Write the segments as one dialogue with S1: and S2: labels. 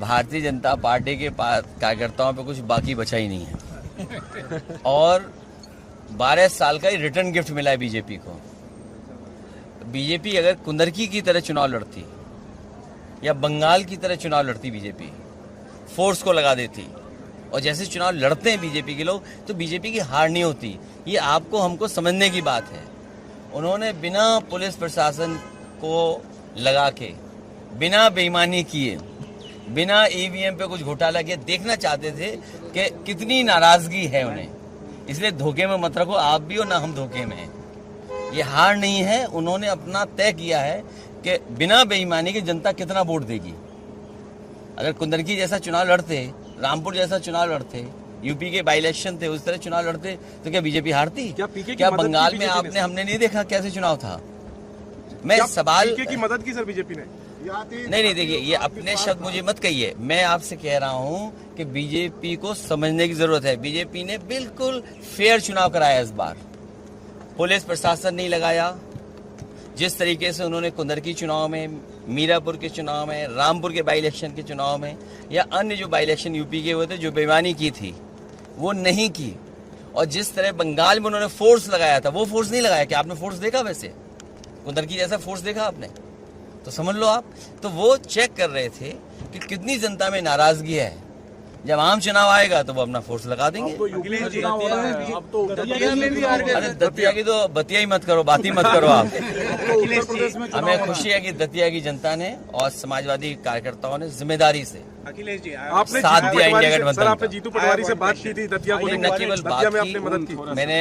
S1: Bharatiya Janata party के कार्यकर्ताओं पे कुछ बाकी बचा ही नहीं है और 12 साल का ही रिटर्न गिफ्ट मिला है बीजेपी को। बीजेपी अगर कुंदरकी की तरह चुनाव लड़ती या बंगाल की तरह चुनाव लड़ती, बीजेपी फोर्स को लगा देती और जैसे चुनाव लड़ते हैं बीजेपी के लोग, तो बीजेपी की हार नहीं होती। ये आपको हमको समझने की बात है। उन्होंने बिना पुलिस प्रशासन को लगा के, बिना बेईमानी किए, बिना ईवीएम पे कुछ घोटाला किए देखना चाहते थे कि कितनी नाराजगी है उन्हें। इसलिए धोखे में मत रखो आप भी और ना हम धोखे में हैं। ये हार नहीं है। उन्होंने अपना तय किया है कि बिना बेईमानी के जनता कितना वोट देगी। अगर कुंदरकी जैसा चुनाव लड़ते, रामपुर जैसा चुनाव लड़ते, यूपी के बाई इलेक्शन थे उस तरह चुनाव लड़ते, तो क्या बीजेपी हारती? क्या बंगाल में आपने हमने नहीं देखा कैसे चुनाव था? मैं सवाल
S2: पीके की मदद की सर बीजेपी ने?
S1: नहीं, देखिए ये अपने शब्द मुझे मत कहिए। मैं आपसे कह रहा हूं कि बीजेपी को समझने की जरूरत है। बीजेपी ने बिल्कुल फेयर चुनाव कराया इस बार। पुलिस प्रशासन नहीं लगाया। जिस तरीके से उन्होंने कुंदरकी चुनाव में, मीरापुर के चुनाव में, रामपुर के बाई इलेक्शन के चुनाव में या अन्य जो बाई इलेक्शन यूपी के हुए थे, जो बेईमानी की थी वो नहीं की। और जिस तरह बंगाल में उन्होंने फोर्स लगाया था, वो फोर्स नहीं लगाया। क्या आपने फोर्स देखा? वैसे कुंदरकी जैसा फोर्स देखा आपने? तो समझ लो आप। तो वो चेक कर रहे थे कि कितनी जनता में नाराजगी है। जब आम चुनाव आएगा तो वो अपना फोर्स लगा देंगे। अरे दतिया की तो बतिया ही मत करो, बात ही मत करो आप। हमें खुशी है कि दतिया की जनता ने और समाजवादी कार्यकर्ताओं ने जिम्मेदारी से
S2: अखिलेश जी
S1: आपने साथ दिया इंडिया गठबंधन।
S2: आपने जीतू पटवारी से बात की थी दतिया को,
S1: न केवल बात
S2: में आपने मदद की।
S1: मैंने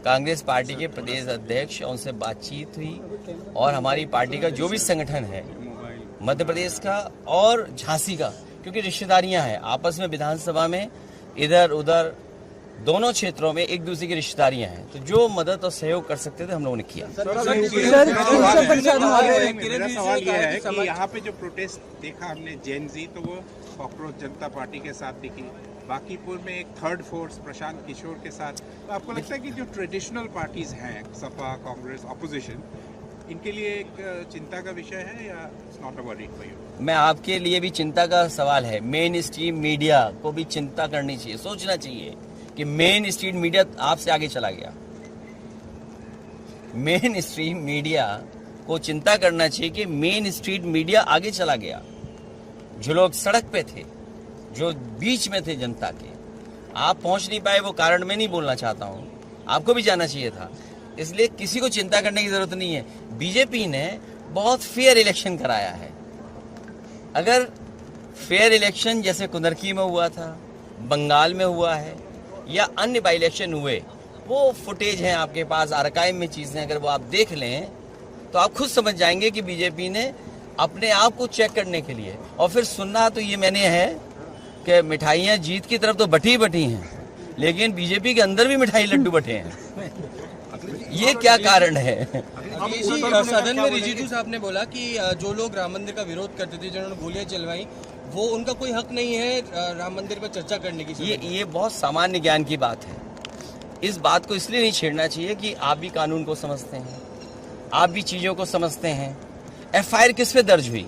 S1: कांग्रेस पार्टी के प्रदेश अध्यक्ष, उनसे बातचीत हुई और हमारी पार्टी का जो भी संगठन है मध्य प्रदेश का और झांसी का, क्योंकि रिश्तेदारियां हैं आपस में, विधानसभा में इधर उधर दोनों क्षेत्रों में एक दूसरे की रिश्तेदारियां हैं, तो जो मदद और सहयोग कर सकते थे हम लोगों ने किया।
S3: मेरा सवाल ये है कि यहाँ पे जो प्रोटेस्ट देखा हमने जेनजी, तो वो कॉकरोच जनता पार्टी के साथ दिखी। बांकीपुर में एक थर्ड फोर्स प्रशांत किशोर के साथ। तो आपको लगता है कि जो ट्रेडिशनल पार्टीज हैं, सपा, कांग्रेस, ऑपोजिशन, इनके लिए एक चिंता का विषय है या it's not a worry for you?
S1: मैं आपके लिए भी चिंता का सवाल है। मेन स्ट्रीम मीडिया को भी चिंता करनी चाहिए, सोचना चाहिए कि मेन स्ट्रीम मीडिया आपसे आगे चला गया। मेन स्ट्रीम मीडिया को चिंता करना चाहिए कि मेन स्ट्रीम मीडिया आगे चला गया। जो लोग सड़क पे थे, जो बीच में थे जनता के, आप पहुंच नहीं पाए, वो कारण मैं नहीं बोलना चाहता हूं, आपको भी जाना चाहिए था। इसलिए किसी को चिंता करने की जरूरत नहीं है। बीजेपी ने बहुत फेयर इलेक्शन कराया है। अगर फेयर इलेक्शन जैसे कुंदरकी में हुआ था, बंगाल में हुआ है या अन्य बाई इलेक्शन हुए, वो फुटेज है आपके पास, आर्काइव में चीजें, अगर वो आप देख लें तो आप खुद समझ जाएंगे कि बीजेपी ने अपने आप को चेक करने के लिए। और फिर सुनना तो ये मैंने है कि मिठाइयाँ जीत की तरफ तो बटी बटी हैं, लेकिन बीजेपी के अंदर भी मिठाई लड्डू बटे हैं। ये क्या कारण है?
S4: सदन में रिजिजू साहब ने बोला कि जो लोग राम मंदिर का विरोध करते थे, जिन्होंने गोलियां चलवाई, वो उनका कोई हक नहीं है राम मंदिर पर चर्चा करने की।
S1: ये बहुत सामान्य ज्ञान की बात है। इस बात को इसलिए नहीं छेड़ना चाहिए कि आप भी कानून को समझते हैं, आप भी चीजों को समझते हैं। एफआईआर किस पे दर्ज हुई?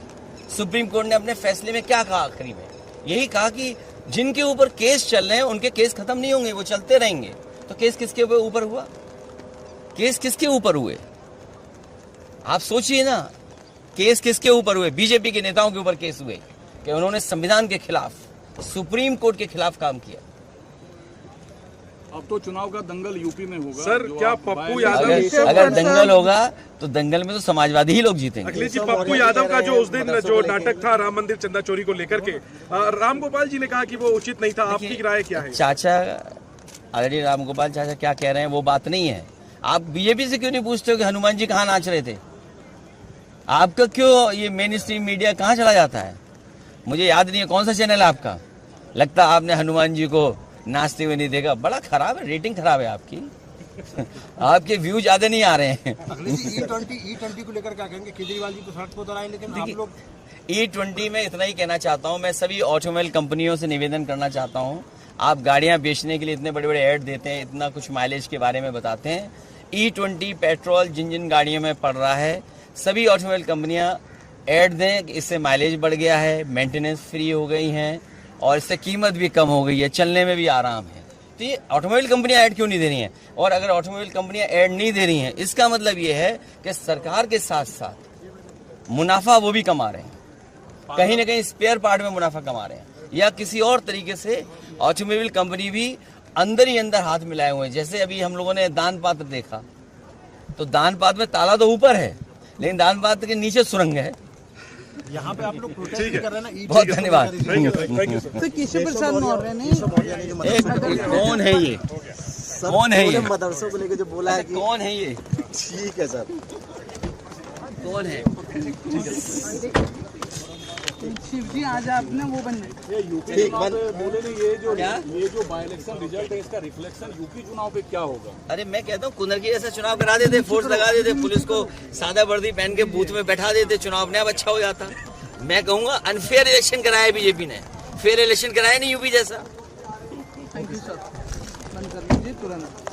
S1: सुप्रीम कोर्ट ने अपने फैसले में क्या कहा? आखिरी में यही कहा कि जिनके ऊपर केस चल रहे हैं उनके केस खत्म नहीं होंगे, वो चलते रहेंगे। तो केस किसके ऊपर हुआ? केस किसके ऊपर हुए? आप सोचिए ना, केस किसके ऊपर हुए? बीजेपी के नेताओं के ऊपर केस हुए कि उन्होंने संविधान के खिलाफ, सुप्रीम कोर्ट के खिलाफ काम किया।
S5: अब तो चुनाव का दंगल यूपी में होगा
S2: सर। क्या पप्पू यादव,
S1: अगर दंगल होगा तो दंगल में तो समाजवादी ही लोग जीतेंगे।
S2: अखिलेश जी, पप्पू यादव का जो उस दिन जो नाटक था राम मंदिर चंदा चोरी को लेकर के, राम गोपाल जी ने कहा कि वो उचित नहीं था, आपकी राय क्या है?
S1: चाचा ऑलरेडी राम गोपाल चाचा क्या कह रहे हैं वो बात नहीं है। आप बीजेपी से क्यों नहीं पूछते हो कि हनुमान जी कहाँ नाच रहे थे? आपका क्यों ये मेन स्ट्रीम मीडिया कहाँ चला जाता है? मुझे याद नहीं है कौन सा चैनल है आपका। लगता है आपने हनुमान जी को नाचते हुए नहीं देखा। बड़ा खराब है, रेटिंग खराब है आपकी। आपके व्यू ज्यादा नहीं आ रहे हैं।
S4: E20 को लेकर क्या कहेंगे? केजरीवाल जी तो सड़क पर उतर आए, लेकिन आप लोग
S1: E20 में इतना ही कहना चाहता हूं। मैं सभी ऑटोमोबाइल कंपनियों से निवेदन करना चाहता हूं, आप गाड़ियां बेचने के लिए इतने बड़े बड़े ऐड देते हैं, इतना कुछ माइलेज के बारे में बताते हैं। E20 पेट्रोल जिन जिन गाड़ियों में पड़ रहा है, सभी ऑटोमोबाइल कंपनियां ऐड दें कि इससे माइलेज बढ़ गया है, मेंटेनेंस फ्री हो गई हैं और इससे कीमत भी कम हो गई है, चलने में भी आराम है। तो ये ऑटोमोबाइल कंपनियां ऐड क्यों नहीं दे रही हैं? और अगर ऑटोमोबाइल कंपनियां ऐड नहीं दे रही हैं, इसका मतलब ये है कि सरकार के साथ साथ मुनाफा वो भी कमा रहे हैं, कहीं ना कहीं स्पेयर पार्ट में मुनाफा कमा रहे हैं, या किसी और तरीके से ऑटोमोबाइल कंपनी भी अंदर ही अंदर हाथ मिलाए हुए हैं। जैसे अभी हम लोगों ने दान पात्र देखा, तो दान पात्र में ताला तो ऊपर है, लेकिन दान पात्र के नीचे सुरंग है।
S6: यहाँ पे आप लोग प्रोटेस्ट कर रहे हैं ना,
S1: बहुत धन्यवाद।
S2: Thank you sir.
S7: तो केशव प्रसाद मौर्य ने
S1: कौन है ये? कौन है ये?
S6: मदरसों को लेकर जो बोला है कि
S1: कौन है ये?
S6: ठीक है सर,
S1: कौन है?
S7: शिव जी आज आपने वो बन
S6: ठीक
S5: बोले नहीं, ये
S1: क्या?
S5: जो बाई इलेक्शन रिजल्ट है इसका रिफ्लेक्शन यूपी चुनाव पे क्या होगा?
S1: अरे मैं कहता हूँ कुंदरकी जैसा चुनाव करा देते, फोर्स लगा देते, पुलिस को सादा वर्दी पहन के बूथ में बैठा देते, चुनाव अपने आप अच्छा हो जाता। मैं कहूँगा अनफेयर इलेक्शन कराया बीजेपी ने, फेयर इलेक्शन कराया नहीं यूपी जैसा।
S7: थैंक यू सर, बंद कर लीजिए तुरंत।